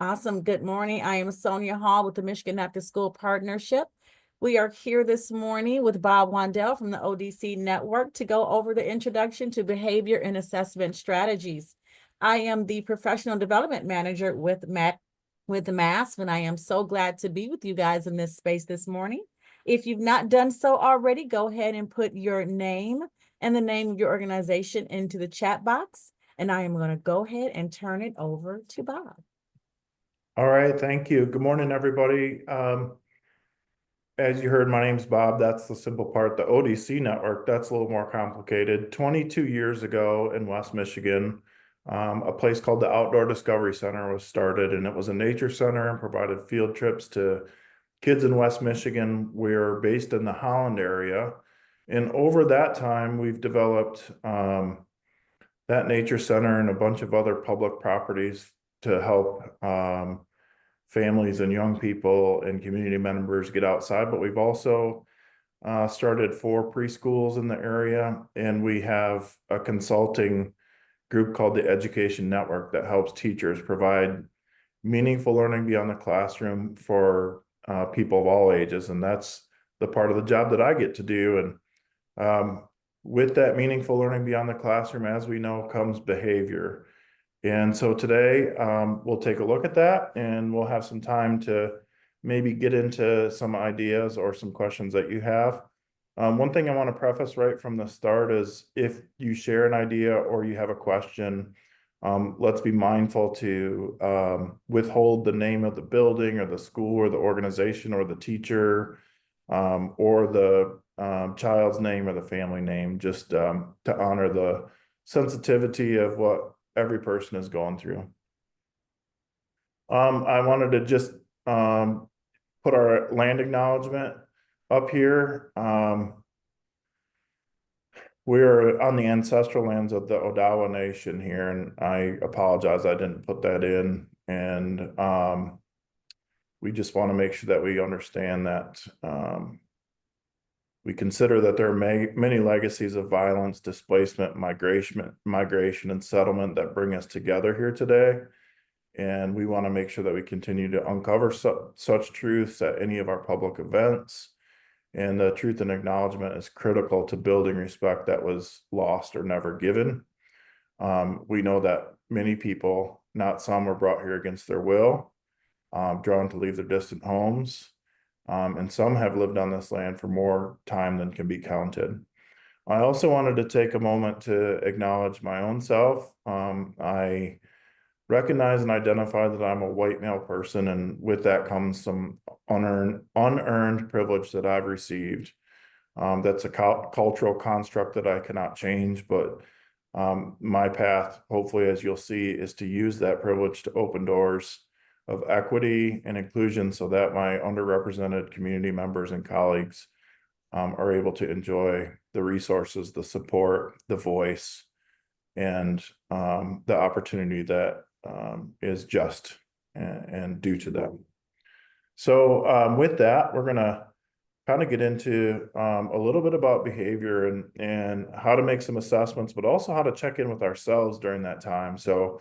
Awesome. Good morning. I am Sonia Hall with the Michigan After School Partnership. We are here this morning with Bob Wandell from the ODC Network to go over the introduction to behavior and assessment strategies. I am the professional development manager with MASP, and I am so glad to be with you guys in this space this morning. If you've not done so already, go ahead and put your name and the name of your organization into the chat box, and I am going to go ahead and turn it over to Bob. All right, thank you. Good morning, everybody. As you heard, my name's Bob. That's the simple part. The ODC network, that's a little more complicated. 22 years ago in West Michigan, a place called the Outdoor Discovery Center was started, and it was a nature center and provided field trips to kids in West Michigan. We're based in the Holland area. And over that time, we've developed that nature center and a bunch of other public properties to help families and young people and community members get outside. But we've also started 4 preschools in the area, and we have a consulting group called the Education Network that helps teachers provide meaningful learning beyond the classroom for people of all ages. And that's the part of the job that I get to do. And with that meaningful learning beyond the classroom, as we know, comes behavior. And so today we'll take a look at that, and we'll have some time to maybe get into some ideas or some questions that you have. One thing I want to preface right from the start is if you share an idea or you have a question, let's be mindful to withhold the name of the building or the school or the organization or the teacher or the child's name or the family name, just to honor the sensitivity of what every person is going through. I wanted to just put our land acknowledgement up here. We're on the ancestral lands of the Odawa Nation here, and I apologize I didn't put that in. And we just want to make sure that we understand that we consider that there are many legacies of violence, displacement, migration, and settlement that bring us together here today. And we want to make sure that we continue to uncover such truths at any of our public events. And the truth and acknowledgement is critical to building respect that was lost or never given. We know that many people, not some, were brought here against their will, drawn to leave their distant homes. And some have lived on this land for more time than can be counted. I also wanted to take a moment to acknowledge my own self. I recognize and identify that I'm a white male person, and with that comes some unearned privilege that I've received. That's a cultural construct that I cannot change, but my path, hopefully, as you'll see, is to use that privilege to open doors of equity and inclusion so that my underrepresented community members and colleagues are able to enjoy the resources, the support, the voice, and the opportunity that is just and due to them. So with that, we're going to kind of get into a little bit about behavior and how to make some assessments, but also how to check in with ourselves during that time. So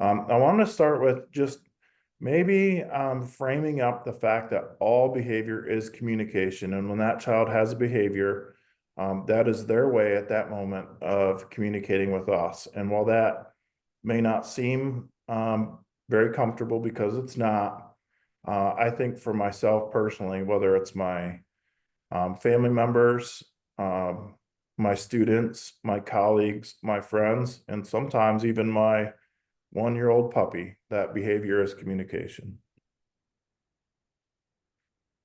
I want to start with just maybe framing up the fact that all behavior is communication. And when that child has a behavior, that is their way at that moment of communicating with us. And while that may not seem very comfortable, because it's not, I think for myself personally, whether it's my family members, my students, my colleagues, my friends, and sometimes even my 1-year-old puppy, that behavior is communication.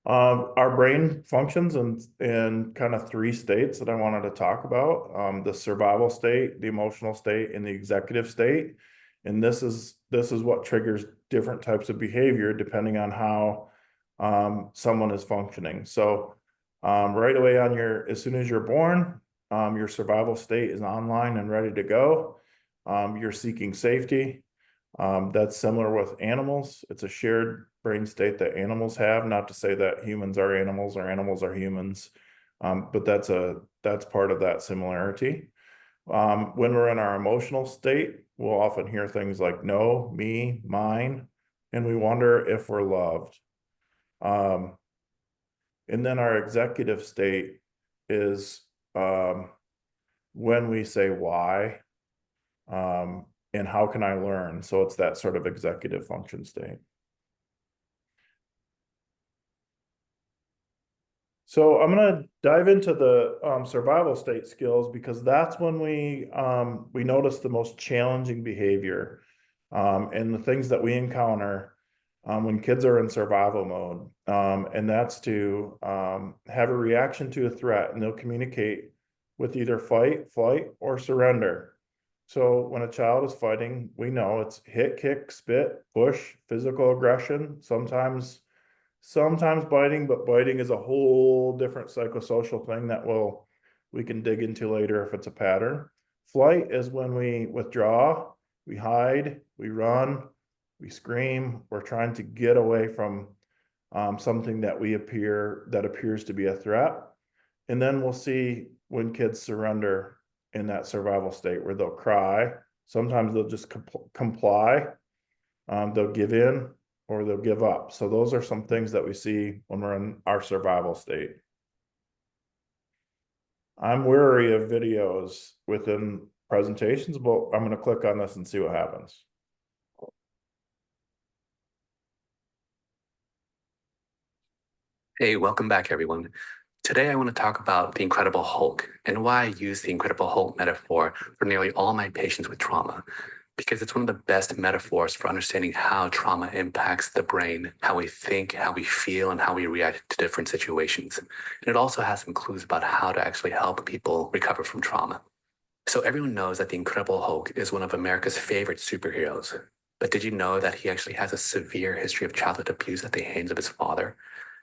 Our brain functions in kind of 3 states that I wanted to talk about: the survival state, the emotional state, and the executive state. And this is what triggers different types of behavior depending on how someone is functioning. So right away as soon as you're born, your survival state is online and ready to go. You're seeking safety. That's similar with animals. It's a shared brain state that animals have, not to say that humans are animals or animals are humans, but that's part of that similarity. When we're in our emotional state, we'll often hear things like no, me, mine, and we wonder if we're loved. And then our executive state is when we say why, and how can I learn? So it's that sort of executive function state. So I'm going to dive into the survival state skills, because that's when we notice the most challenging behavior and the things that we encounter when kids are in survival mode. And that's to have a reaction to a threat, and they'll communicate with either fight, flight, or surrender. So when a child is fighting, we know it's hit, kick, spit, push, physical aggression, sometimes biting, but biting is a whole different psychosocial thing that we can dig into later if it's a pattern. Flight is when we withdraw, we hide, we run, we scream. We're trying to get away from something that appears to be a threat. And then we'll see when kids surrender in that survival state, where they'll cry. Sometimes they'll just comply. They'll give in, or they'll give up. So those are some things that we see when we're in our survival state. I'm wary of videos within presentations, but I'm going to click on this and see what happens. Hey, welcome back, everyone. Today, I want to talk about the Incredible Hulk and why I use the Incredible Hulk metaphor for nearly all my patients with trauma, because it's one of the best metaphors for understanding how trauma impacts the brain, how we think, how we feel, and how we react to different situations. And it also has some clues about how to actually help people recover from trauma. So everyone knows that the Incredible Hulk is one of America's favorite superheroes. But did you know that he actually has a severe history of childhood abuse at the hands of his father?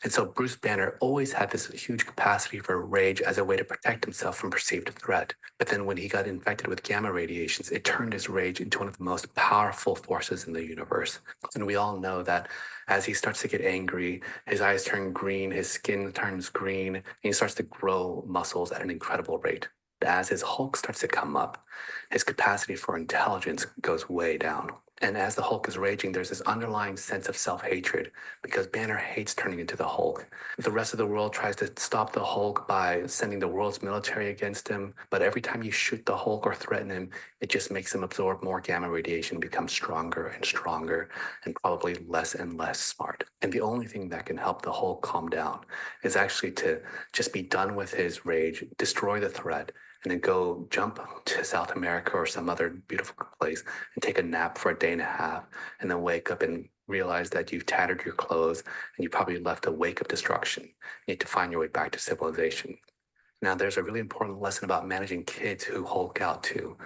And so Bruce Banner always had this huge capacity for rage as a way to protect himself from perceived threat. But then when he got infected with gamma radiations, it turned his rage into one of the most powerful forces in the universe. And we all know that as he starts to get angry, his eyes turn green, his skin turns green, and he starts to grow muscles at an incredible rate. As his Hulk starts to come up, his capacity for intelligence goes way down. And as the Hulk is raging, there's this underlying sense of self-hatred, because Banner hates turning into the Hulk. The rest of the world tries to stop the Hulk by sending the world's military against him, but every time you shoot the Hulk or threaten him, it just makes him absorb more gamma radiation, become stronger and stronger, and probably less and less smart. And the only thing that can help the Hulk calm down is actually to just be done with his rage, destroy the threat, and then go jump to South America or some other beautiful place and take a nap for a day and a half, and then wake up and realize that you've tattered your clothes and you probably left a wake of destruction. You need to find your way back to civilization. Now, there's a really important lesson about managing kids who Hulk out too.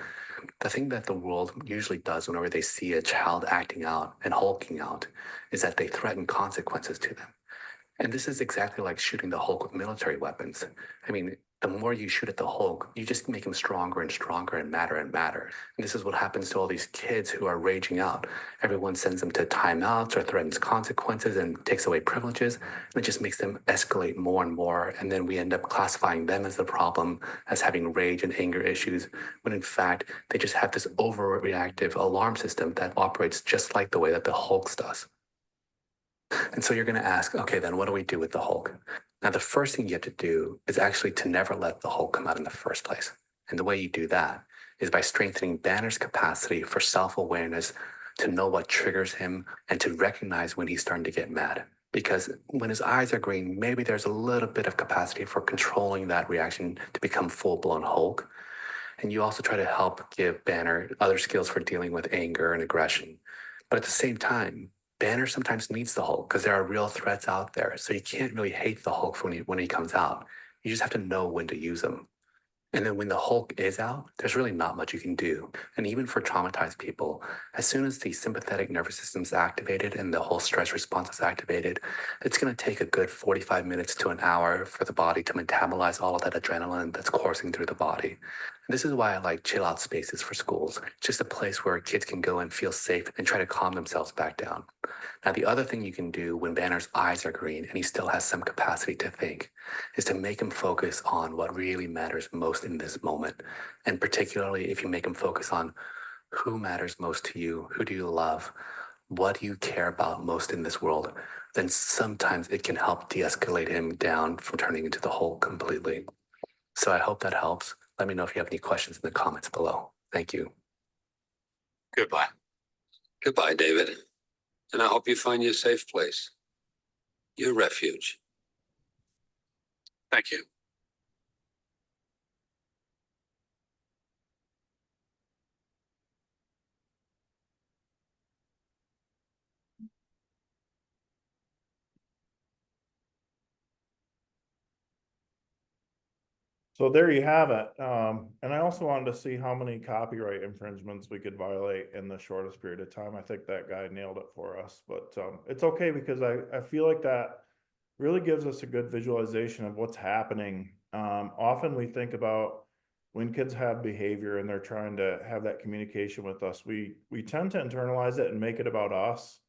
The thing that the world usually does whenever they see a child acting out and hulking out is that they threaten consequences to them. And this is exactly like shooting the Hulk with military weapons. I mean, the more you shoot at the Hulk, you just make him stronger and stronger and madder and madder. And this is what happens to all these kids who are raging out. Everyone sends them to timeouts or threatens consequences and takes away privileges. And it just makes them escalate more and more. And then we end up classifying them as the problem, as having rage and anger issues, when in fact, they just have this overreactive alarm system that operates just like the way that the Hulk does. And so you're going to ask, okay, then what do we do with the Hulk? Now, the first thing you have to do is actually to never let the Hulk come out in the first place. And the way you do that is by strengthening Banner's capacity for self-awareness, to know what triggers him and to recognize when he's starting to get mad. Because when his eyes are green, maybe there's a little bit of capacity for controlling that reaction to become full-blown Hulk. And you also try to help give Banner other skills for dealing with anger and aggression. But at the same time, Banner sometimes needs the Hulk because there are real threats out there. So you can't really hate the Hulk when he comes out. You just have to know when to use him. And then when the Hulk is out, there's really not much you can do. And even for traumatized people, as soon as the sympathetic nervous system is activated and the whole stress response is activated, it's going to take a good 45 minutes to an hour for the body to metabolize all of that adrenaline that's coursing through the body. And this is why I like chill out spaces for schools, just a place where kids can go and feel safe and try to calm themselves back down. Now, the other thing you can do when Banner's eyes are green and he still has some capacity to think is to make him focus on what really matters most in this moment. And particularly if you make him focus on who matters most to you, who do you love, what do you care about most in this world, then sometimes it can help de-escalate him down from turning into the Hulk completely. So I hope that helps. Let me know if you have any questions in the comments below. Thank you. Goodbye. Goodbye, David. And I hope you find your safe place, your refuge. Thank you. So there you have it. And I also wanted to see how many copyright infringements we could violate in the shortest period of time. I think that guy nailed it for us, but it's okay because I feel like that really gives us a good visualization of what's happening. Often we think about when kids have behavior and they're trying to have that communication with us, we tend to internalize it and make it about us.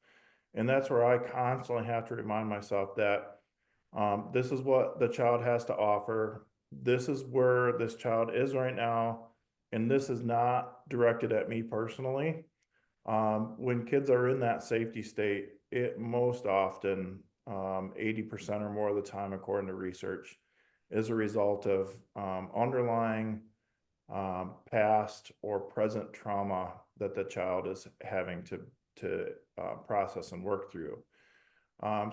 And that's where I constantly have to remind myself that this is what the child has to offer. This is where this child is right now. And this is not directed at me personally. When kids are in that safety state, it most often, 80% or more of the time, according to research, is a result of underlying past or present trauma that the child is having to process and work through.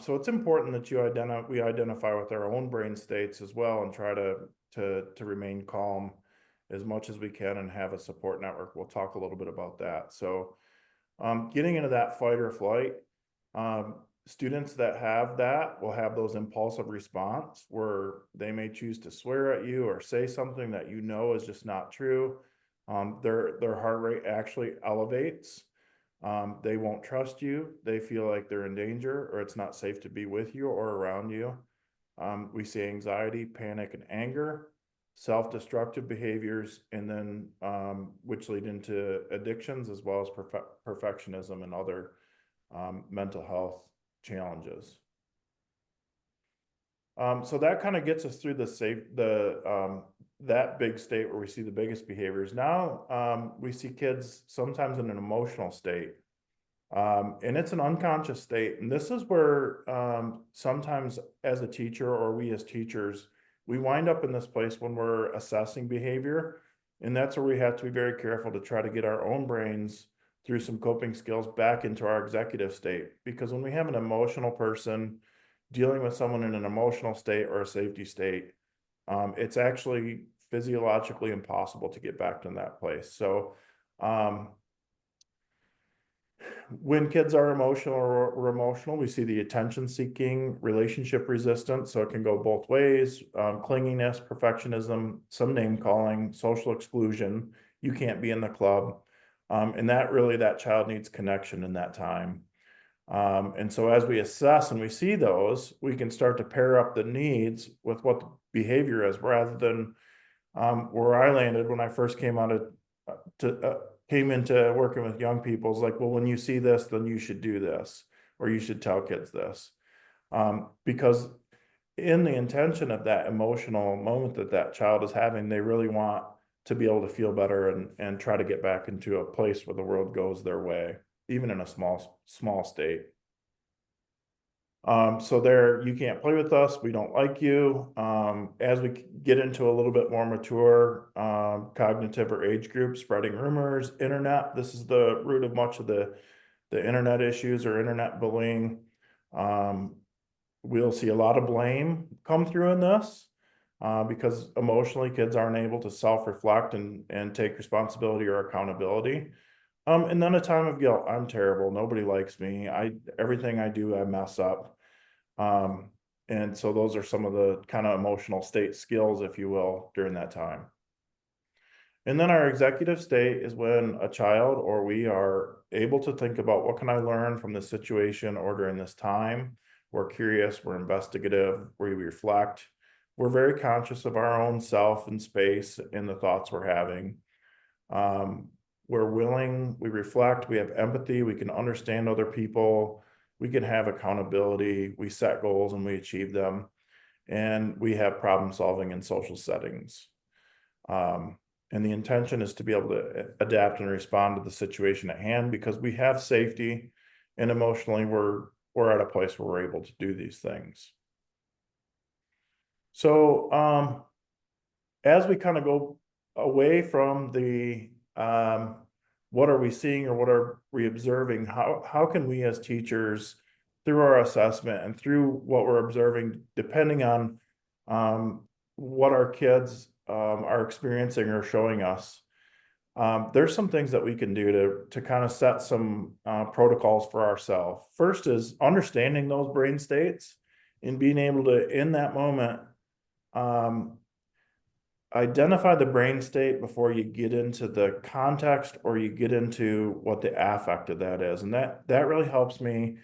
So it's important that we identify with our own brain states as well and try to remain calm as much as we can and have a support network. We'll talk a little bit about that. So getting into that fight or flight, students that have that will have those impulsive response where they may choose to swear at you or say something that you know is just not true. Their heart rate actually elevates. They won't trust you. They feel like they're in danger or it's not safe to be with you or around you. We see anxiety, panic, and anger, self-destructive behaviors, and then which lead into addictions as well as perfectionism and other mental health challenges. So that kind of gets us through that big state where we see the biggest behaviors. Now we see kids sometimes in an emotional state, and it's an unconscious state. And this is where sometimes as a teacher or we as teachers, we wind up in this place when we're assessing behavior. And that's where we have to be very careful to try to get our own brains through some coping skills back into our executive state. Because when we have an emotional person dealing with someone in an emotional state or a safety state, it's actually physiologically impossible to get back to that place. So when kids are emotional or emotional, we see the attention seeking, relationship resistance. So it can go both ways, clinginess, perfectionism, some name calling, social exclusion. You can't be in the club. And that child needs connection in that time. And so as we assess and we see those, we can start to pair up the needs with what the behavior is, rather than where I landed when I first came into working with young people. Is like, well, when you see this, then you should do this, or you should tell kids this, because in the intention of that emotional moment that child is having, they really want to be able to feel better and try to get back into a place where the world goes their way, even in a small state. So there, you can't play with us. We don't like you. As we get into a little bit more mature cognitive or age group, spreading rumors, internet. This is the root of much of the internet issues or internet bullying. We'll see a lot of blame come through in this because emotionally kids aren't able to self-reflect and take responsibility or accountability. And then a time of guilt. I'm terrible. Nobody likes me. Everything I do, I mess up. And so those are some of the kind of emotional state skills, if you will, during that time. And then our executive state is when a child or we are able to think about, what can I learn from this situation or during this time? We're curious, we're investigative, we reflect. We're very conscious of our own self and space and the thoughts we're having. We're willing, we reflect, we have empathy, we can understand other people, we can have accountability, we set goals and we achieve them, and we have problem solving in social settings. And the intention is to be able to adapt and respond to the situation at hand, because we have safety and emotionally we're at a place where we're able to do these things. So as we kind of go away from the what are we seeing or what are we observing, how can we as teachers, through our assessment and through what we're observing, depending on what our kids are experiencing or showing us, there's some things that we can do to kind of set some protocols for ourselves. First is understanding those brain states and being able to, in that moment, identify the brain state before you get into the context or you get into what the affect of that is. And that really helps me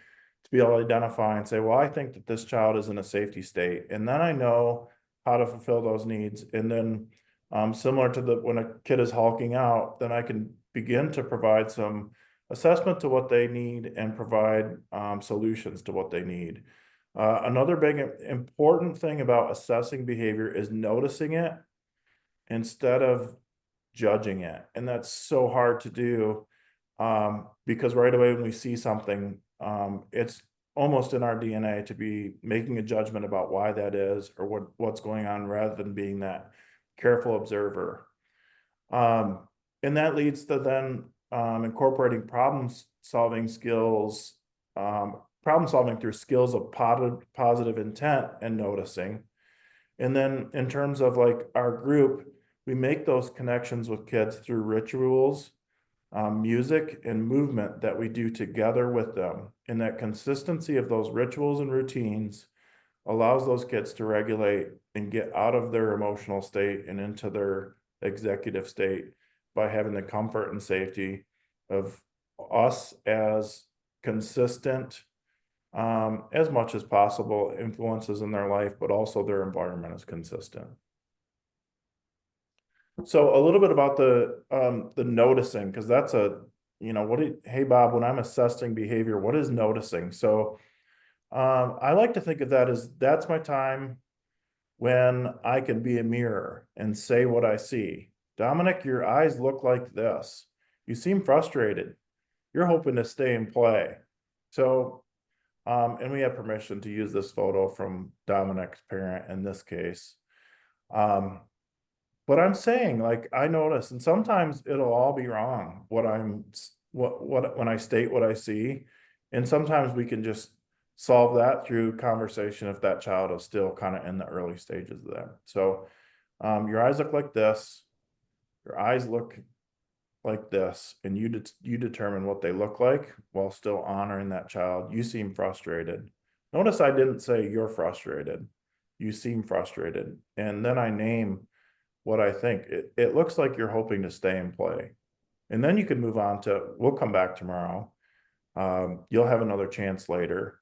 to be able to identify and say, well, I think that this child is in a safety state. And then I know how to fulfill those needs. And then similar to when a kid is hulking out, then I can begin to provide some assessment to what they need and provide solutions to what they need. Another big important thing about assessing behavior is noticing it instead of judging it. And that's so hard to do because right away when we see something, it's almost in our DNA to be making a judgment about why that is or what's going on rather than being that careful observer. And that leads to then incorporating problem-solving skills, problem solving through skills of positive intent and noticing. And then in terms of like our group, we make those connections with kids through rituals, music, and movement that we do together with them. And that consistency of those rituals and routines allows those kids to regulate and get out of their emotional state and into their executive state by having the comfort and safety of us as consistent, as much as possible, influences in their life, but also their environment is consistent. So a little bit about the noticing, because that's hey Bob, when I'm assessing behavior, what is noticing? So I like to think of that as that's my time when I can be a mirror and say what I see. Dominic, your eyes look like this. You seem frustrated. You're hoping to stay and play. So, and we have permission to use this photo from Dominic's parent in this case. But I'm saying, like, I notice, and sometimes it'll all be wrong when I state what I see. And sometimes we can just solve that through conversation if that child is still kind of in the early stages of that. So your eyes look like this, your eyes look like this, and you determine what they look like while still honoring that child. You seem frustrated. Notice I didn't say you're frustrated. You seem frustrated. And then I name what I think. It looks like you're hoping to stay and play. And then you can move on to, we'll come back tomorrow. You'll have another chance later.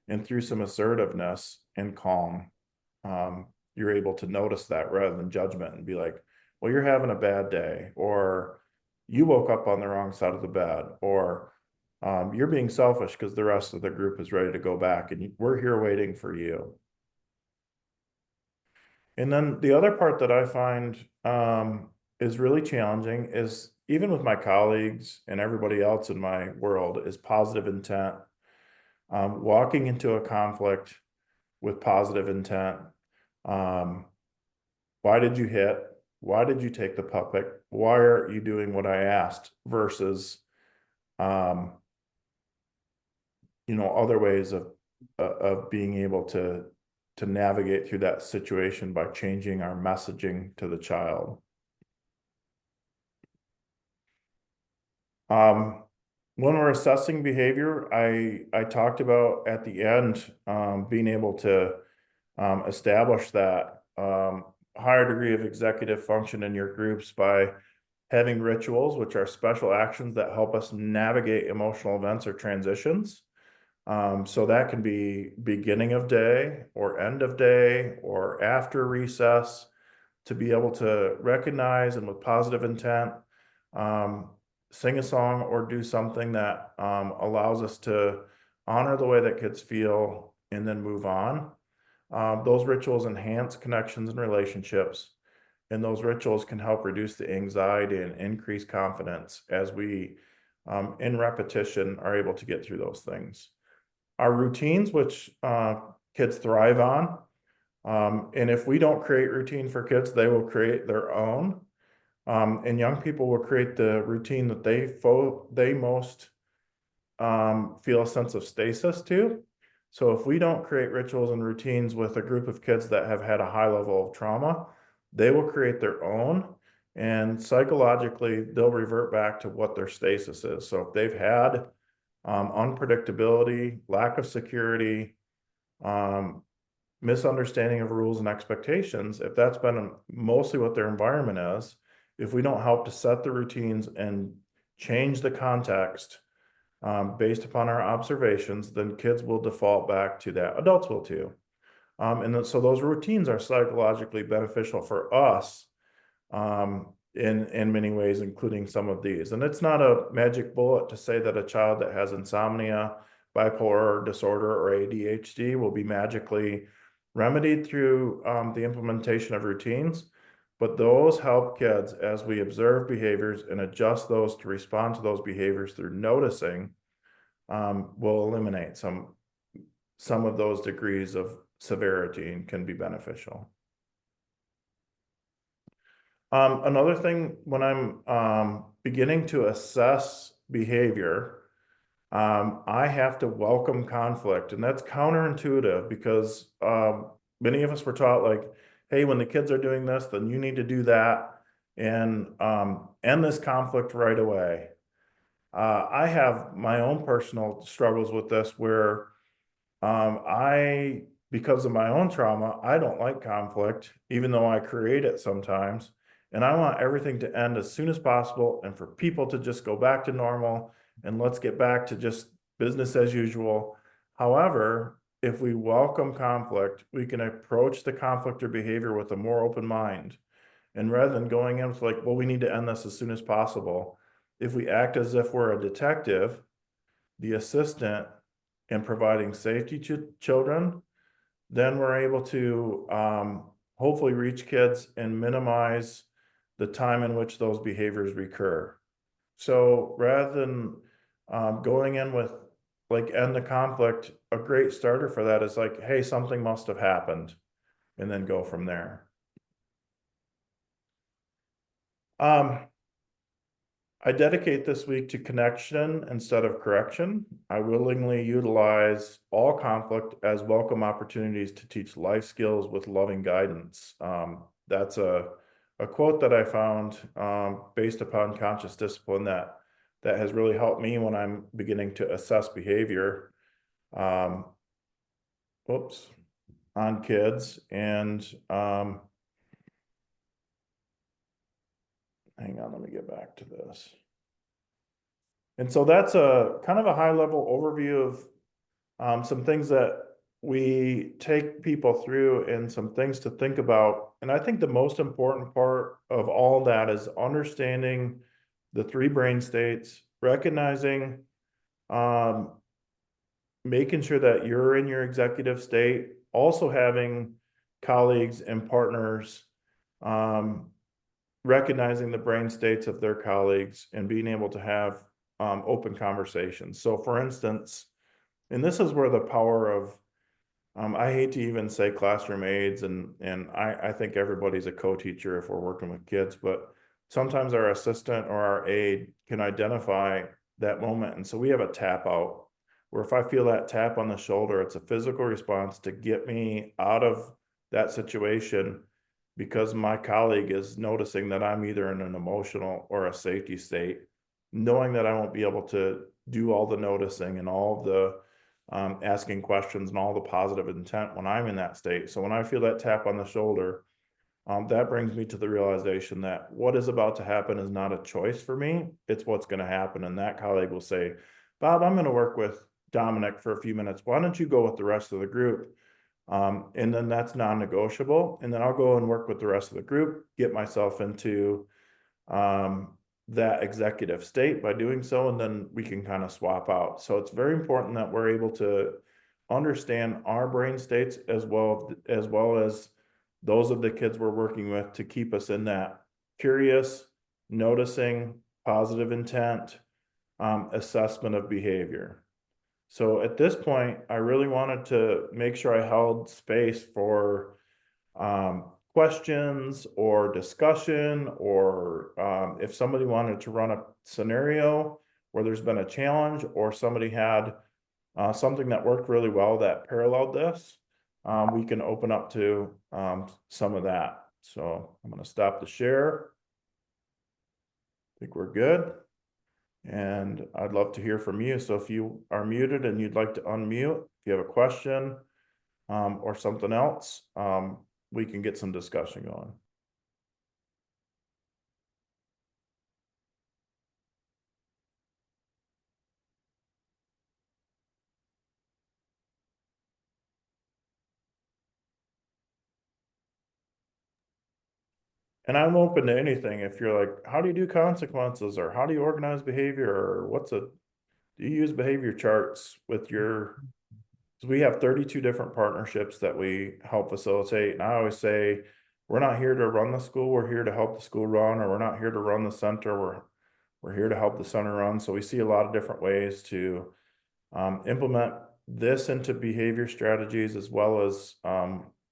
And through some assertiveness and calm, you're able to notice that rather than judgment and be like, well, you're having a bad day, or you woke up on the wrong side of the bed, or you're being selfish because the rest of the group is ready to go back and we're here waiting for you. And then the other part that I find is really challenging is even with my colleagues and everybody else in my world is positive intent. Walking into a conflict with positive intent. Why did you hit? Why did you take the puppet? Why are you doing what I asked? Versus, other ways of being able to navigate through that situation by changing our messaging to the child. When we're assessing behavior, I talked about at the end being able to establish that higher degree of executive function in your groups by having rituals, which are special actions that help us navigate emotional events or transitions. So that can be beginning of day or end of day or after recess, to be able to recognize and with positive intent, sing a song or do something that allows us to honor the way that kids feel and then move on. Those rituals enhance connections and relationships, and those rituals can help reduce the anxiety and increase confidence as we in repetition are able to get through those things. Our routines, which kids thrive on, and if we don't create routine for kids, they will create their own. And young people will create the routine that they most feel a sense of stasis to. So if we don't create rituals and routines with a group of kids that have had a high level of trauma, they will create their own, and psychologically they'll revert back to what their stasis is. So if they've had unpredictability, lack of security, misunderstanding of rules and expectations, if that's been mostly what their environment is, if we don't help to set the routines and change the context based upon our observations, then kids will default back to that. Adults will too. And then, so those routines are psychologically beneficial for us in many ways, including some of these. And it's not a magic bullet to say that a child that has insomnia, bipolar disorder, or ADHD will be magically remedied through the implementation of routines. But those help kids as we observe behaviors and adjust those to respond to those behaviors through noticing, will eliminate some of those degrees of severity and can be beneficial. Another thing, when I'm beginning to assess behavior, I have to welcome conflict, and that's counterintuitive because many of us were taught, like, hey, when the kids are doing this, then you need to do that and end this conflict right away. I have my own personal struggles with this where because of my own trauma, I don't like conflict, even though I create it sometimes. And I want everything to end as soon as possible and for people to just go back to normal and let's get back to just business as usual. However, if we welcome conflict, we can approach the conflict or behavior with a more open mind. And rather than going in with like, well, we need to end this as soon as possible, if we act as if we're a detective, the assistant, in providing safety to children, then we're able to hopefully reach kids and minimize the time in which those behaviors recur. So rather than going in with like end the conflict, a great starter for that is like, hey, something must have happened, and then go from there. I dedicate this week to connection instead of correction. I willingly utilize all conflict as welcome opportunities to teach life skills with loving guidance. That's a quote that I found based upon conscious discipline that has really helped me when I'm beginning to assess behavior on kids. And hang on, let me get back to this. And so that's a kind of a high level overview of some things that we take people through and some things to think about. And I think the most important part of all that is understanding the 3 brain states, recognizing, making sure that you're in your executive state, also having colleagues and partners, recognizing the brain states of their colleagues and being able to have open conversations. So for instance, and this is where the power of, I hate to even say classroom aides, and I think everybody's a co-teacher if we're working with kids, but sometimes our assistant or our aide can identify that moment. And so we have a tap out where if I feel that tap on the shoulder, it's a physical response to get me out of that situation because my colleague is noticing that I'm either in an emotional or a safety state, knowing that I won't be able to do all the noticing and all the asking questions and all the positive intent when I'm in that state. So when I feel that tap on the shoulder, that brings me to the realization that what is about to happen is not a choice for me. It's what's going to happen. And that colleague will say, Bob, I'm going to work with Dominic for a few minutes. Why don't you go with the rest of the group? And then that's non-negotiable. And then I'll go and work with the rest of the group, get myself into that executive state by doing so, and then we can kind of swap out. So it's very important that we're able to understand our brain states as well as those of the kids we're working with to keep us in that curious, noticing, positive intent, assessment of behavior. So at this point, I really wanted to make sure I held space for questions or discussion, or if somebody wanted to run a scenario where there's been a challenge, or somebody had something that worked really well that paralleled this, we can open up to some of that. So I'm going to stop the share. I think we're good. And I'd love to hear from you. So if you are muted and you'd like to unmute, if you have a question or something else, we can get some discussion going. And I'm open to anything. If you're like, how do you do consequences, or how do you organize behavior, or do you use behavior charts with your, so we have 32 different partnerships that we help facilitate. And I always say, we're not here to run the school, we're here to help the school run, or we're not here to run the center, we're here to help the center run. So we see a lot of different ways to implement this into behavior strategies, as well as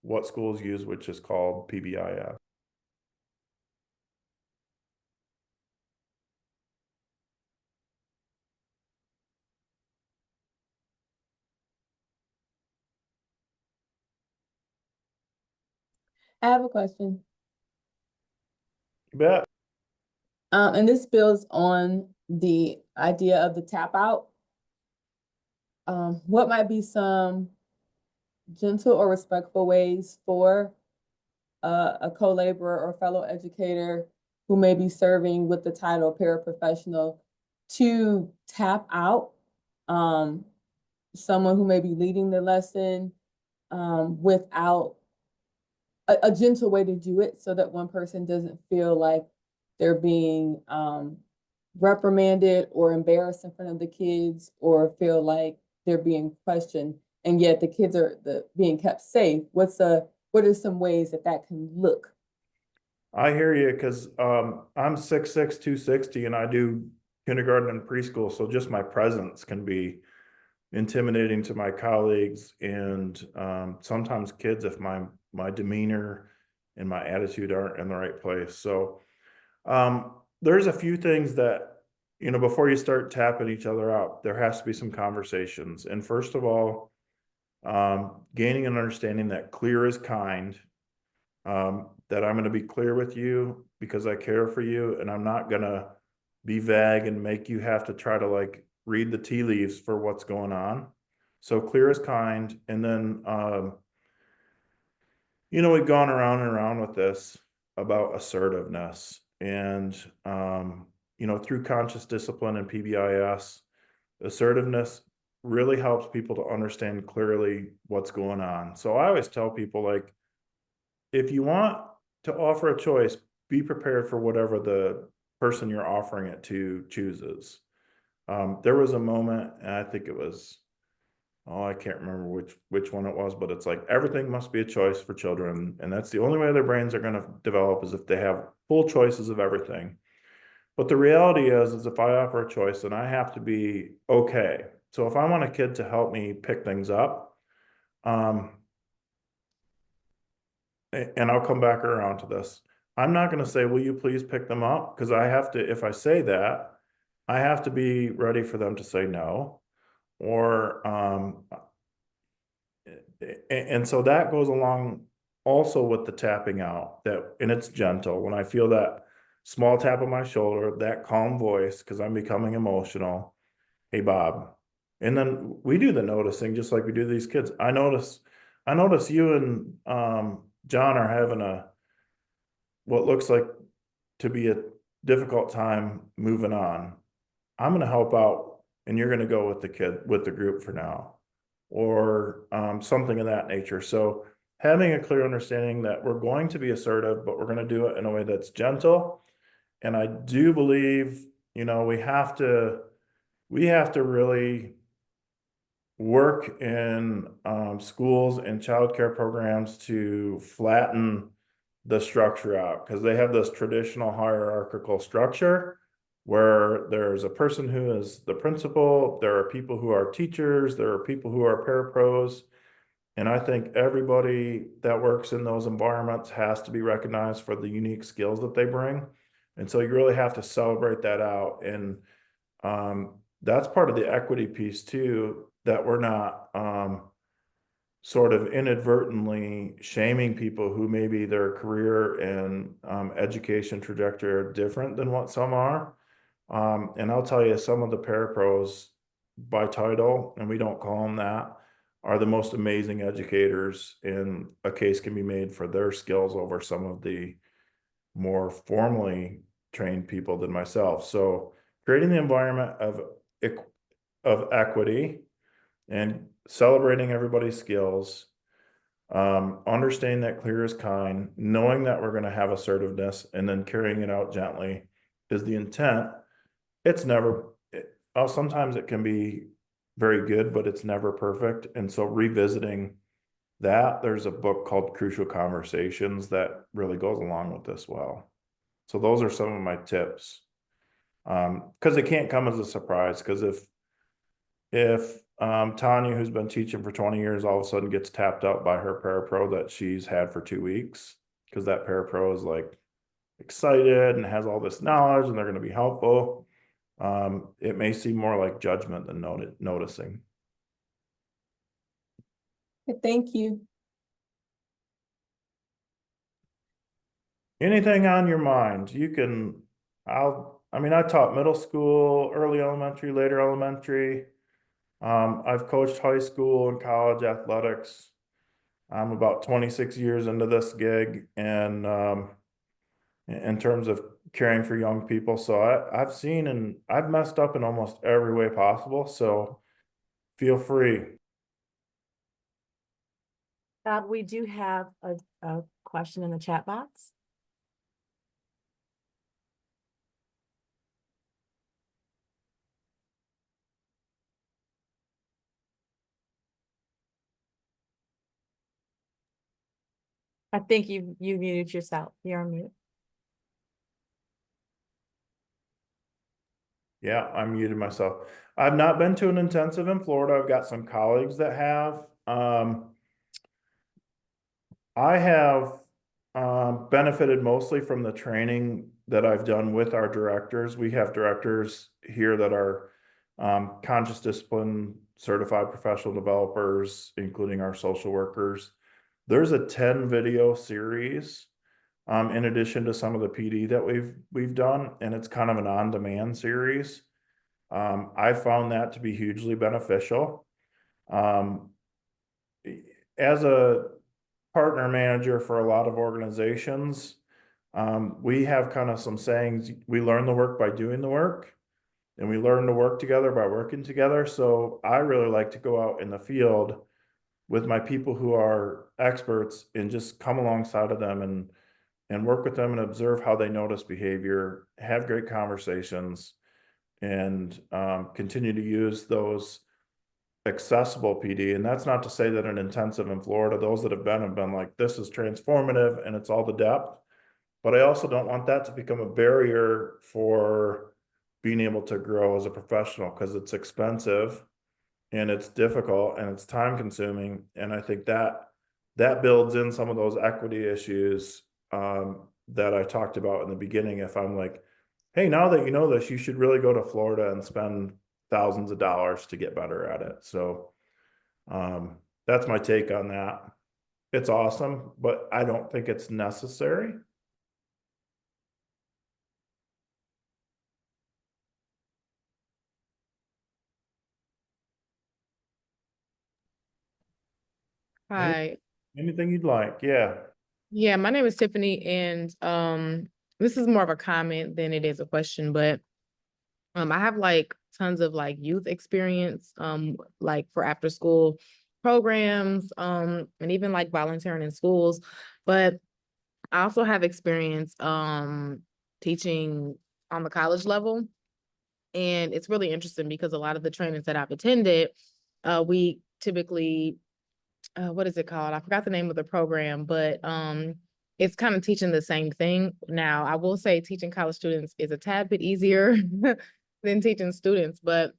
what schools use, which is called PBIS. I have a question. You bet. And this builds on the idea of the tap out. What might be some gentle or respectful ways for a co-laborer or fellow educator who may be serving with the title paraprofessional to tap out someone who may be leading the lesson without a gentle way to do it, so that one person doesn't feel like they're being reprimanded or embarrassed in front of the kids, or feel like they're being questioned, and yet the kids are being kept safe. What are some ways that can look? I hear you, because I'm 6'6", 260, and I do kindergarten and preschool, so just my presence can be intimidating to my colleagues, and sometimes kids, if my demeanor and my attitude aren't in the right place. So there's a few things that, before you start tapping each other out, there has to be some conversations. And first of all, gaining an understanding that clear is kind, that I'm going to be clear with you because I care for you, and I'm not going to be vague and make you have to try to read the tea leaves for what's going on. So clear is kind. And then, we've gone around and around with this about assertiveness, and, through conscious discipline and PBIS, assertiveness really helps people to understand clearly what's going on. So I always tell people, if you want to offer a choice, be prepared for whatever the person you're offering it to chooses. There was a moment, and I think it was, I can't remember which one it was, but it's everything must be a choice for children. And that's the only way their brains are going to develop, is if they have full choices of everything. But the reality is if I offer a choice, then I have to be okay. So if I want a kid to help me pick things up, and I'll come back around to this, I'm not going to say, will you please pick them up? Because I have to, if I say that, I have to be ready for them to say no. Or, and so that goes along also with the tapping out, and it's gentle. When I feel that small tap on my shoulder, that calm voice, because I'm becoming emotional. Hey, Bob. And then we do the noticing, just like we do these kids. I notice you and John are having what looks like to be a difficult time moving on. I'm going to help out, and you're going to go with the group for now, or something of that nature. So having a clear understanding that we're going to be assertive, but we're going to do it in a way that's gentle. And I do believe, we have to really work in schools and childcare programs to flatten the structure out, because they have this traditional hierarchical structure, where there's a person who is the principal, there are people who are teachers, there are people who are parapros. And I think everybody that works in those environments has to be recognized for the unique skills that they bring. And so you really have to celebrate that out. And that's part of the equity piece too, that we're not sort of inadvertently shaming people who maybe their career and education trajectory are different than what some are. And I'll tell you, some of the parapros by title, and we don't call them that, are the most amazing educators, and a case can be made for their skills over some of the more formally trained people than myself. So creating the environment of equity and celebrating everybody's skills, understanding that clear is kind, knowing that we're going to have assertiveness, and then carrying it out gently is the intent. It's never, sometimes it can be very good, but it's never perfect. And so revisiting that, there's a book called Crucial Conversations that really goes along with this well. So those are some of my tips. Because it can't come as a surprise, because if Tanya, who's been teaching for 20 years, all of a sudden gets tapped up by her parapro that she's had for 2 weeks, because that parapro is like excited and has all this knowledge and they're going to be helpful, it may seem more like judgment than noticing. Thank you. Anything on your mind, you can, I mean, I taught middle school, early elementary, later elementary. I've coached high school and college athletics. I'm about 26 years into this gig, and in terms of caring for young people. So I've seen and I've messed up in almost every way possible. So feel free. Bob, we do have a question in the chat box. I think you muted yourself. You're on mute. Yeah, I muted myself. I've not been to an intensive in Florida. I've got some colleagues that have. I have benefited mostly from the training that I've done with our directors. We have directors here that are conscious discipline certified professional developers, including our social workers. There's a 10 video series in addition to some of the PD that we've done, and it's kind of an on-demand series. I found that to be hugely beneficial. As a partner manager for a lot of organizations, we have kind of some sayings. We learn the work by doing the work, and we learn to work together by working together. So I really like to go out in the field with my people who are experts and just come alongside of them and work with them and observe how they notice behavior, have great conversations, and continue to use those accessible PD. And that's not to say that an intensive in Florida, those that have been like, this is transformative and it's all the depth. But I also don't want that to become a barrier for being able to grow as a professional, because it's expensive and it's difficult and it's time consuming. And I think that builds in some of those equity issues that I talked about in the beginning. If I'm like, hey, now that you know this, you should really go to Florida and spend thousands of dollars to get better at it. So that's my take on that. It's awesome, but I don't think it's necessary. Hi. Anything you'd like. Yeah. Yeah, my name is Tiffany, and this is more of a comment than it is a question, but I have like tons of like youth experience, like for after school programs, and even like volunteering in schools. But I also have experience teaching on the college level. And it's really interesting because a lot of the trainings that I've attended, we typically what is it called? I forgot the name of the program, but it's kind of teaching the same thing. Now, I will say teaching college students is a tad bit easier than teaching students, but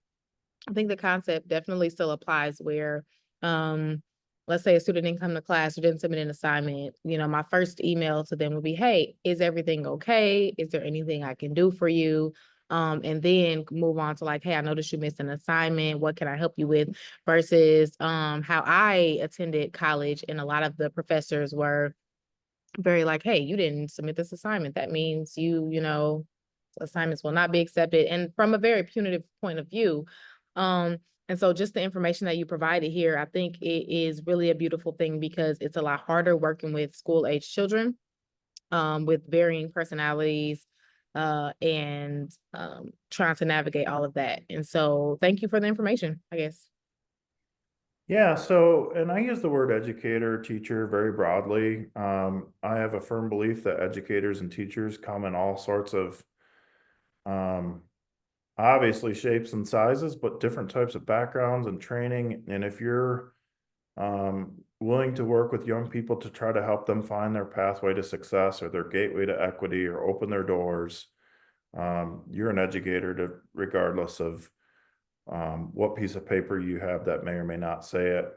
I think the concept definitely still applies where, let's say a student didn't come to class or didn't submit an assignment, you know, my first email to them would be, hey, is everything okay? Is there anything I can do for you? And then move on to like, hey, I noticed you missed an assignment. What can I help you with? Versus how I attended college, and a lot of the professors were very like, hey, you didn't submit this assignment. That means you know, assignments will not be accepted. And from a very punitive point of view. And so just the information that you provided here, I think it is really a beautiful thing because it's a lot harder working with school age children, with varying personalities, and trying to navigate all of that. And so thank you for the information, I guess. Yeah, so, and I use the word educator, teacher very broadly. I have a firm belief that educators and teachers come in all sorts of, obviously shapes and sizes, but different types of backgrounds and training. And if you're, willing to work with young people to try to help them find their pathway to success or their gateway to equity or open their doors, you're an educator to, regardless of what piece of paper you have that may or may not say it.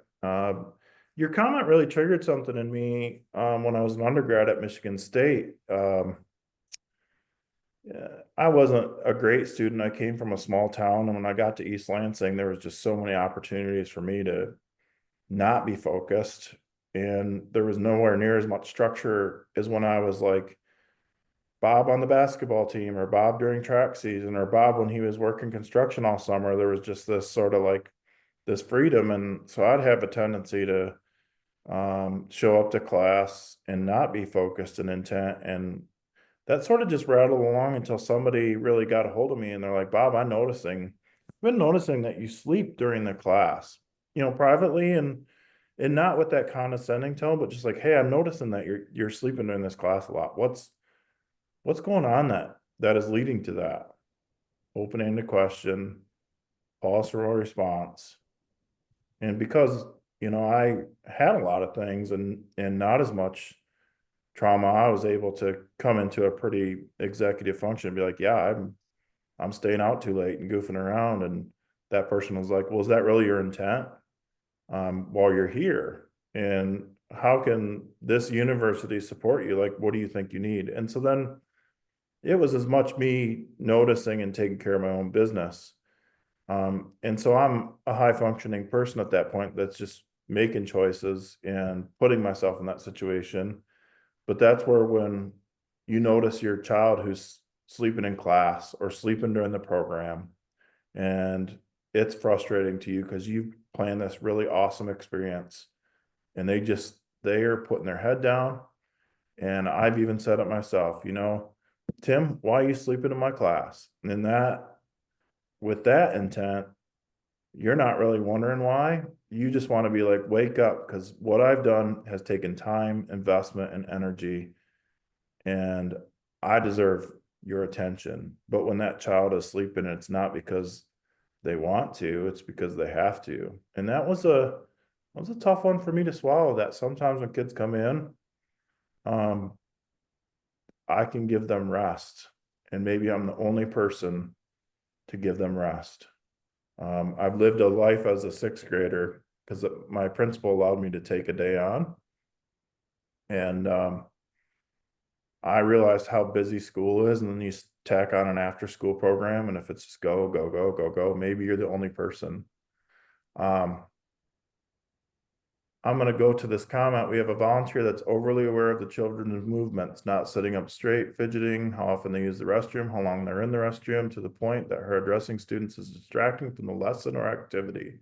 Your comment really triggered something in me when I was an undergrad at Michigan State. I wasn't a great student. I came from a small town, and when I got to East Lansing, there was just so many opportunities for me to not be focused, and there was nowhere near as much structure as when I was like Bob on the basketball team, or Bob during track season, or Bob when he was working construction all summer. There was just this sort of like this freedom. And so I'd have a tendency to show up to class and not be focused and intent. And that sort of just rattled along until somebody really got a hold of me, and they're like, Bob, I've been noticing that you sleep during the class, you know, privately, and not with that condescending tone, but just like, hey, I'm noticing that you're sleeping during this class a lot. What's going on that is leading to that? Open-ended question, pause for a response. And because, you know, I had a lot of things and not as much trauma, I was able to come into a pretty executive function and be like, yeah, I'm staying out too late and goofing around. And that person was like, well, is that really your intent while you're here? And how can this university support you? Like, what do you think you need? And so then it was as much me noticing and taking care of my own business. And so I'm a high functioning person at that point that's just making choices and putting myself in that situation. But that's where, when you notice your child who's sleeping in class or sleeping during the program, and it's frustrating to you because you planned this really awesome experience, and they are putting their head down. And I've even said it myself, you know, Tim, why are you sleeping in my class? And that, with that intent, you're not really wondering why. You just want to be like, wake up, because what I've done has taken time, investment, and energy, and I deserve your attention. But when that child is sleeping, it's not because they want to, it's because they have to. And that was a tough one for me to swallow, that sometimes when kids come in, I can give them rest, and maybe I'm the only person to give them rest. I've lived a life as a sixth grader because my principal allowed me to take a day on. And I realized how busy school is, and then you tack on an after school program, and if it's just go, go, go, go, go, maybe you're the only person. I'm going to go to this comment. We have a volunteer that's overly aware of the children's movements, not sitting up straight, fidgeting, how often they use the restroom, how long they're in the restroom, to the point that her addressing students is distracting from the lesson or activity.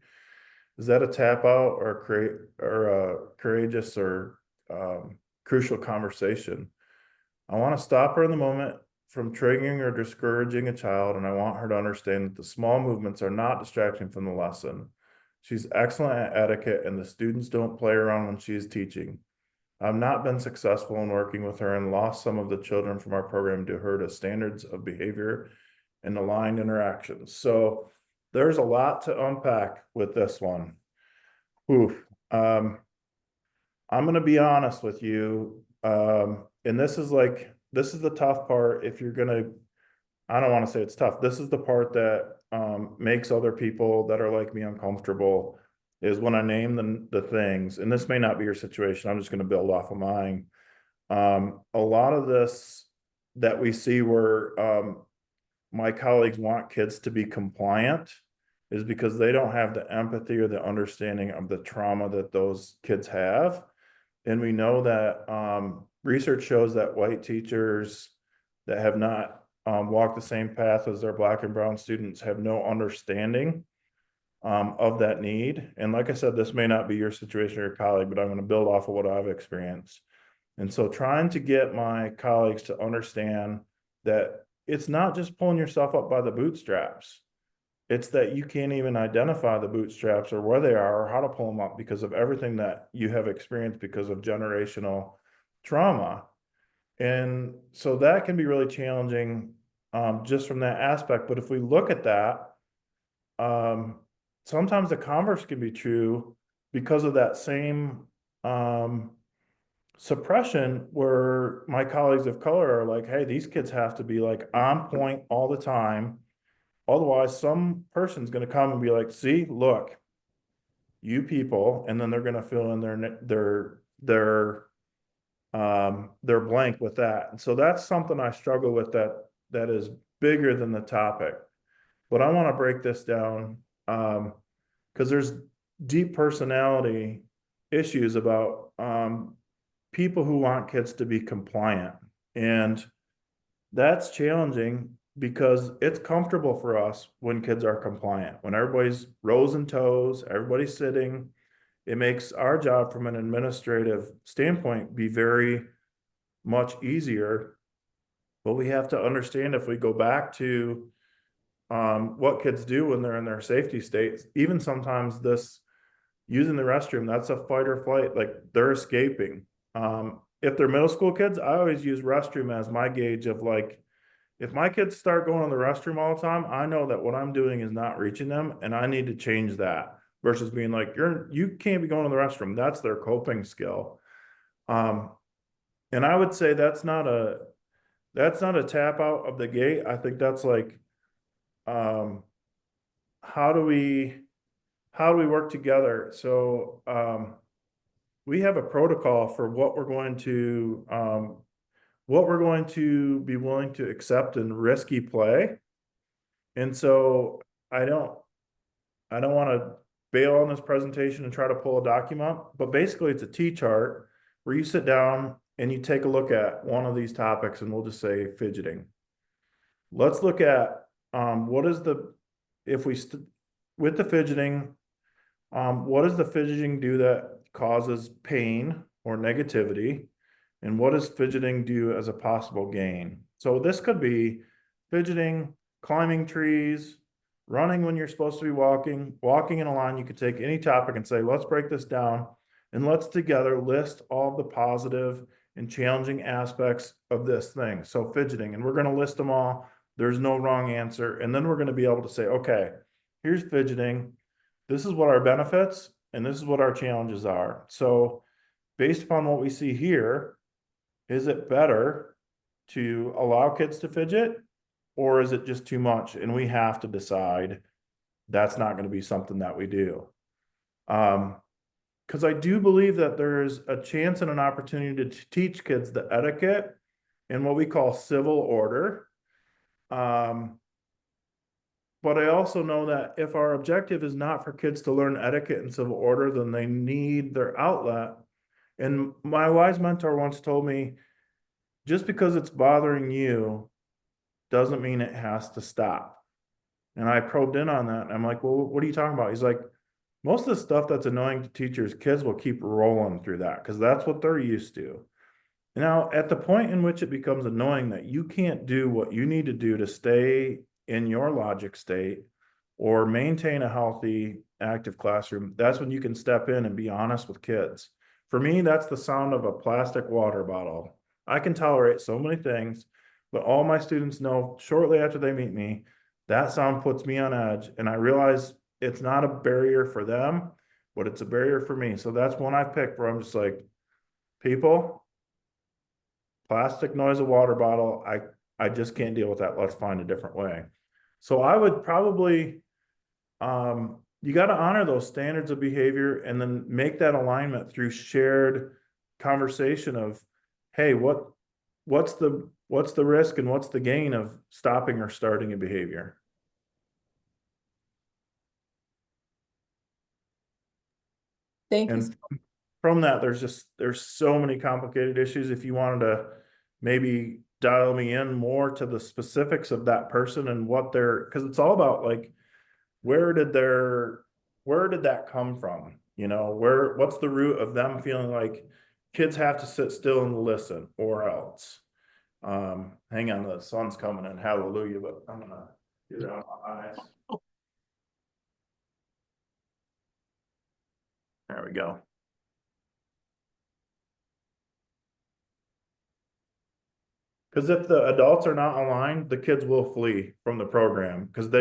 Is that a tap out or a courageous or crucial conversation? I want to stop her in the moment from triggering or discouraging a child, and I want her to understand that the small movements are not distracting from the lesson. She's excellent at etiquette, and the students don't play around when she's teaching. I've not been successful in working with her and lost some of the children from our program to her to standards of behavior and aligned interactions. So there's a lot to unpack with this one. Oof. I'm going to be honest with you. And this is the tough part. If you're gonna, I don't want to say it's tough. This is the part that makes other people that are like me uncomfortable, is when I name the things, and this may not be your situation. I'm just going to build off of mine. A lot of this that we see where my colleagues want kids to be compliant is because they don't have the empathy or the understanding of the trauma that those kids have. And we know that research shows that white teachers that have not walked the same path as their Black and brown students have no understanding of that need. And like I said, this may not be your situation or your colleague, but I'm going to build off of what I've experienced. And so trying to get my colleagues to understand that it's not just pulling yourself up by the bootstraps. It's that you can't even identify the bootstraps or where they are or how to pull them up because of everything that you have experienced because of generational trauma. And so that can be really challenging just from that aspect. But if we look at that, sometimes the converse can be true because of that same suppression where my colleagues of color are like, hey, these kids have to be like on point all the time. Otherwise, some person's going to come and be like, see, look, you people, and then they're going to fill in their blank with that. And so that's something I struggle with that is bigger than the topic. But I want to break this down because there's deep personality issues about people who want kids to be compliant. And that's challenging because it's comfortable for us when kids are compliant. When everybody's rows and toes, everybody's sitting, it makes our job from an administrative standpoint be very much easier. But we have to understand, if we go back to what kids do when they're in their safety states, even sometimes this using the restroom, that's a fight or flight, like they're escaping. If they're middle school kids, I always use restroom as my gauge of like, if my kids start going to the restroom all the time, I know that what I'm doing is not reaching them and I need to change that, versus being like, you can't be going to the restroom. That's their coping skill. And I would say that's not a tap out of the gate. I think that's like, how do we work together? So we have a protocol for what we're going to be willing to accept in risky play. And so I don't want to bail on this presentation and try to pull a document, but basically it's a T-chart where you sit down and you take a look at one of these topics, and we'll just say fidgeting. Let's look at with the fidgeting, what does the fidgeting do that causes pain or negativity? And what does fidgeting do as a possible gain? So this could be fidgeting, climbing trees, running when you're supposed to be walking in a line. You could take any topic and say, let's break this down and let's together list all of the positive and challenging aspects of this thing. So fidgeting, and we're going to list them all. There's no wrong answer. And then we're going to be able to say, okay, here's fidgeting. This is what our benefits and this is what our challenges are. So based upon what we see here, is it better to allow kids to fidget, or is it just too much? And we have to decide that's not going to be something that we do. Because I do believe that there's a chance and an opportunity to teach kids the etiquette and what we call civil order. But I also know that if our objective is not for kids to learn etiquette and civil order, then they need their outlet. And my wise mentor once told me, just because it's bothering you doesn't mean it has to stop. And I probed in on that. And I'm like, well, what are you talking about? He's like, most of the stuff that's annoying to teachers, kids will keep rolling through that because that's what they're used to. Now, at the point in which it becomes annoying that you can't do what you need to do to stay in your logic state or maintain a healthy, active classroom, that's when you can step in and be honest with kids. For me, that's the sound of a plastic water bottle. I can tolerate so many things, but all my students know shortly after they meet me, that sound puts me on edge. And I realize it's not a barrier for them, but it's a barrier for me. So that's one I picked where I'm just like, people, plastic noise a water bottle. I just can't deal with that. Let's find a different way. So I would probably, you got to honor those standards of behavior and then make that alignment through shared conversation of, hey, what's the risk and what's the gain of stopping or starting a behavior? Thank you. And from that, there's so many complicated issues. If you wanted to maybe dial me in more to the specifics of that person and what they're, because it's all about like, where did that come from? You know, what's the root of them feeling like kids have to sit still and listen or else? Hang on, the sun's coming in, hallelujah, but I'm gonna get it out of my eyes. There we go. Because if the adults are not aligned, the kids will flee from the program because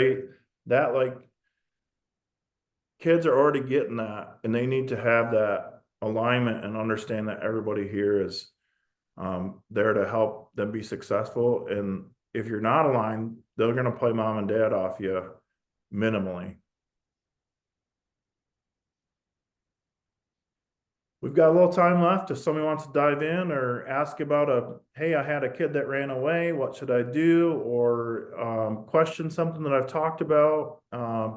kids are already getting that and they need to have that alignment and understand that everybody here is there to help them be successful. And if you're not aligned, they're going to play mom and dad off you minimally. We've got a little time left. If somebody wants to dive in or ask about hey, I had a kid that ran away, what should I do? Or question something that I've talked about,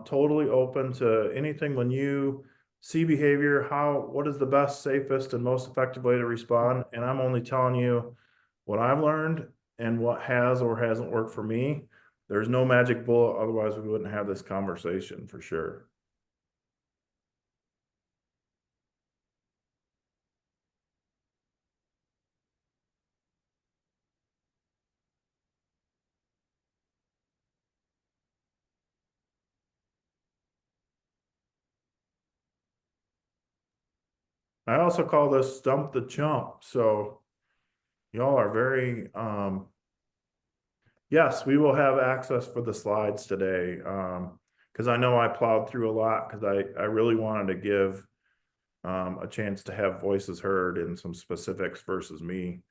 totally open to anything. When you see behavior, what is the best, safest, and most effective way to respond? And I'm only telling you what I've learned and what has or hasn't worked for me. There's no magic bullet, otherwise we wouldn't have this conversation for sure. I also call this stump the chump. So y'all are very, yes, we will have access for the slides today. Cause I know I plowed through a lot because I really wanted to give a chance to have voices heard in some specifics versus me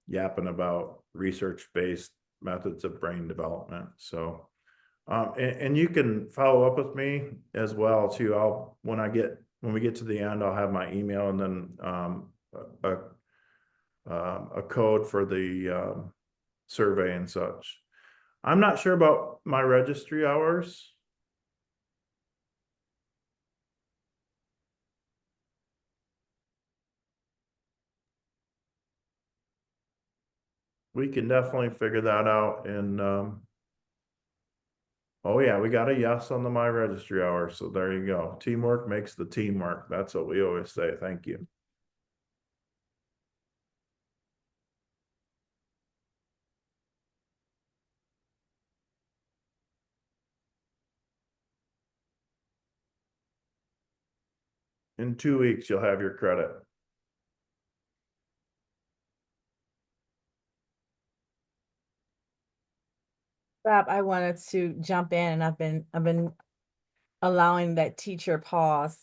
yapping about research-based methods of brain development. So, and you can follow up with me as well too. When we get to the end, I'll have my email and then a code for the survey and such. I'm not sure about my registry hours. We can definitely figure that out. And oh yeah, we got a yes on the my registry hours. So there you go. Teamwork makes the team work. That's what we always say. Thank you. In 2 weeks, you'll have your credit. Bob, I wanted to jump in, and I've been allowing that teacher pause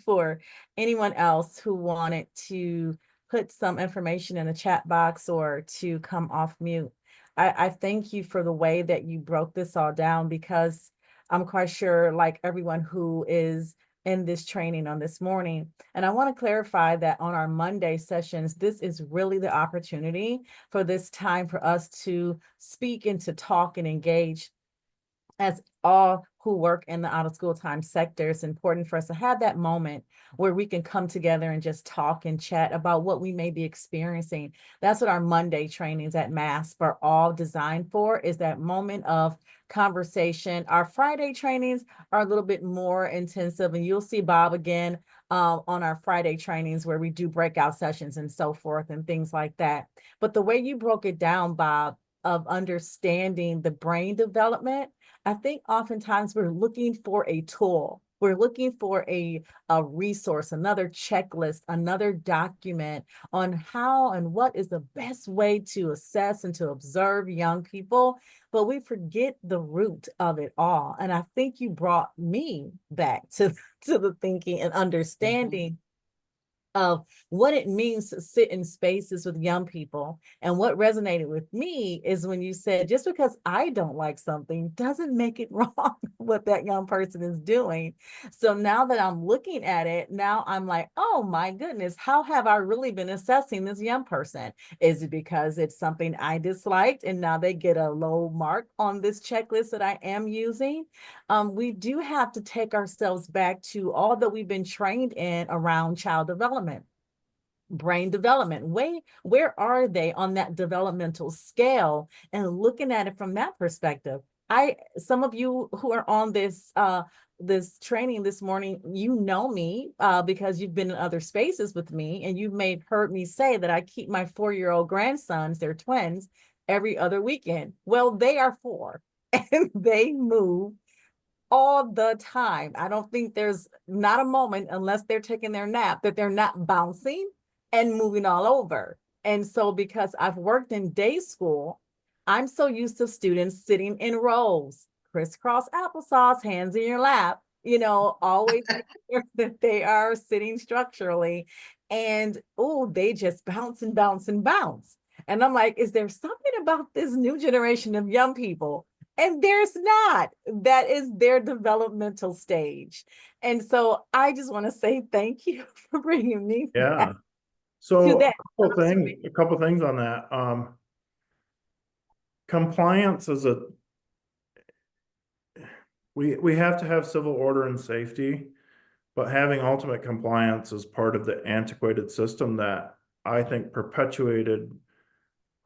for anyone else who wanted to put some information in the chat box or to come off mute. I thank you for the way that you broke this all down, because I'm quite sure, like everyone who is in this training on this morning. And I want to clarify that on our Monday sessions, this is really the opportunity for this time for us to speak and to talk and engage. As all who work in the out of school time sector, it's important for us to have that moment where we can come together and just talk and chat about what we may be experiencing. That's what our Monday trainings at MASP are all designed for, is that moment of conversation. Our Friday trainings are a little bit more intensive, and you'll see Bob again on our Friday trainings where we do breakout sessions and so forth and things like that. But the way you broke it down, Bob, of understanding the brain development, I think oftentimes we're looking for a tool. We're looking for a resource, another checklist, another document on how and what is the best way to assess and to observe young people. But we forget the root of it all. And I think you brought me back to the thinking and understanding of what it means to sit in spaces with young people. And what resonated with me is when you said, just because I don't like something doesn't make it wrong what that young person is doing. So now that I'm looking at it, now I'm like, oh my goodness, how have I really been assessing this young person? Is it because it's something I disliked and now they get a low mark on this checklist that I am using? We do have to take ourselves back to all that we've been trained in around child development, brain development. Where are they on that developmental scale? And looking at it from that perspective, some of you who are on this training this morning, you know me because you've been in other spaces with me, and you've heard me say that I keep my 4-year-old grandsons, they're twins, every other weekend. Well, they are 4 and they move all the time. I don't think there's not a moment, unless they're taking their nap, that they're not bouncing and moving all over. And so because I've worked in day school, I'm so used to students sitting in rows, crisscross applesauce, hands in your lap, always make sure that they are sitting structurally. And oh, they just bounce and bounce and bounce. And I'm like, is there something about this new generation of young people? And there's not. That is their developmental stage. And so I just want to say thank you for bringing me Yeah. back to So that. a couple things on that. Compliance is we have to have civil order and safety, but having ultimate compliance is part of the antiquated system that I think perpetuated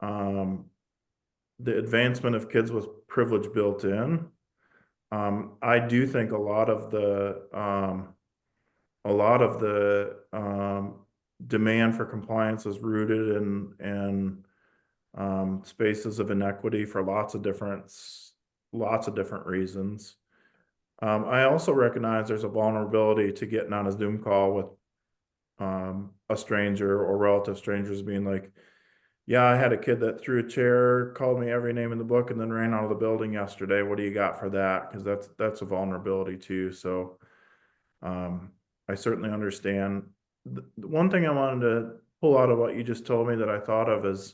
the advancement of kids with privilege built in. I do think a lot of the demand for compliance is rooted in spaces of inequity for lots of different reasons. I also recognize there's a vulnerability to getting on a Zoom call with a stranger or relative strangers being like, yeah, I had a kid that threw a chair, called me every name in the book, and then ran out of the building yesterday. What do you got for that? Because that's a vulnerability too. So I certainly understand. The one thing I wanted to pull out of what you just told me that I thought of is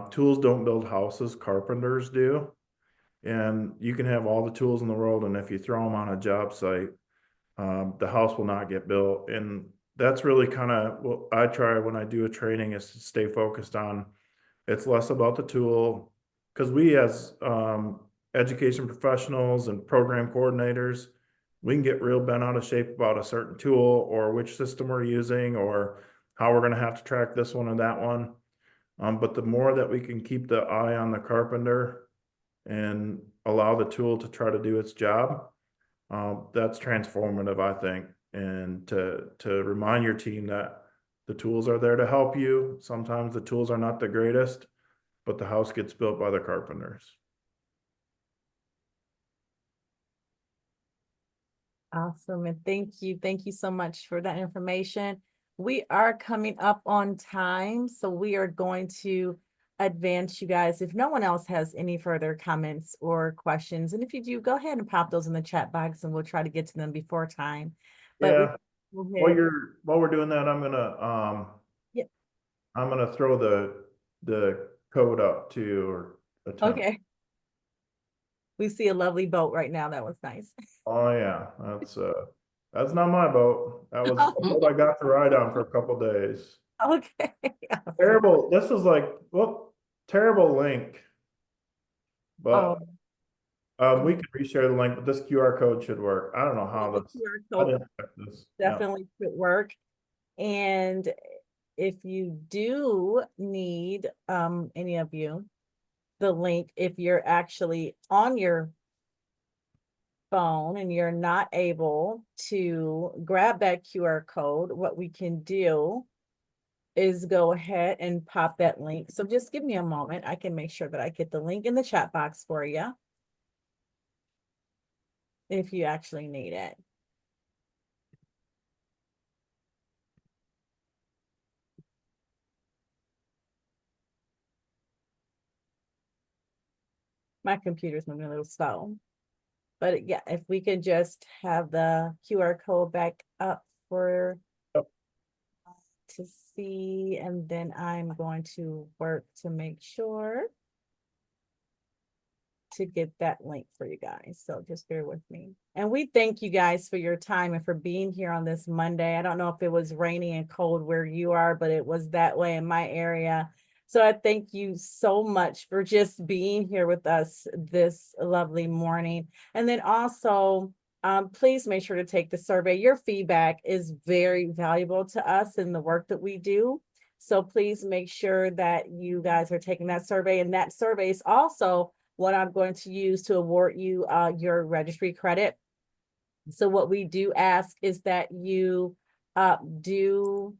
tools don't build houses, carpenters do. And you can have all the tools in the world, and if you throw them on a job site, the house will not get built. And that's really kind of what I try when I do a training, is to stay focused on. It's less about the tool, because we as education professionals and program coordinators, we can get real bent out of shape about a certain tool or which system we're using or how we're going to have to track this one or that one. But the more that we can keep the eye on the carpenter and allow the tool to try to do its job, that's transformative, I think. And to remind your team that the tools are there to help you. Sometimes the tools are not the greatest, but the house gets built by the carpenters. Awesome. And thank you. Thank you so much for that information. We are coming up on time, so we are going to advance, you guys. If no one else has any further comments or questions, and if you do, go ahead and pop those in the chat box and we'll try to get to them before time. But Yeah. while While we're doing that, Yeah. I'm gonna throw the code up to or attempt. Okay. We see a lovely boat right now. That was nice. Oh yeah, that's not my boat. That was a boat I got to ride on for a couple days. Okay. Awesome. Terrible. This is like, well, terrible link. But we can reshare the link, but this QR code should work. I don't know how The this. QR I code didn't check this. Yeah. definitely could work. And if you do need, any of you, the link, if you're actually on your phone and you're not able to grab that QR code, what we can do is go ahead and pop that link. So just give me a moment. I can make sure that I get the link in the chat box for you, if you actually need it. My computer's moving a little slow. But yeah, if we could just have the QR code back up for to see, and then I'm going to work to make sure to get that link for you guys. So just bear with me. And we thank you guys for your time and for being here on this Monday. I don't know if it was rainy and cold where you are, but it was that way in my area. So I thank you so much for just being here with us this lovely morning. And then also, please make sure to take the survey. Your feedback is very valuable to us in the work that we do. So please make sure that you guys are taking that survey, and that survey is also what I'm going to use to award you your registry credit. So what we do ask is that you do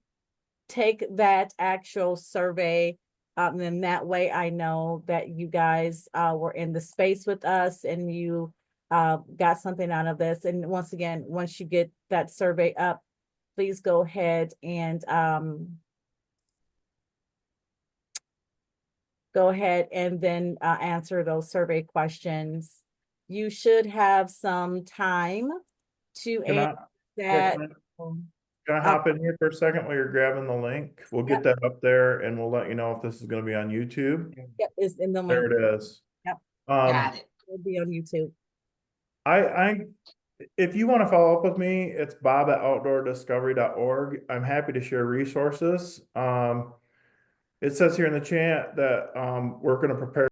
take that actual survey. And then that way I know that you guys were in the space with us and you got something out of this. And once again, once you get that survey up, please go ahead and then answer those survey questions. You should have some time to Can I, answer that. can I hop in here for a second while you're grabbing the link? We'll get that up there and we'll let you know if this is gonna be on YouTube. Yep, it's in the There link. it is. Yep. Um, It'll be on YouTube. if you want to follow up with me, it's bob@outdoordiscovery.org. I'm happy to share resources. It says here in the chat that we're going to prepare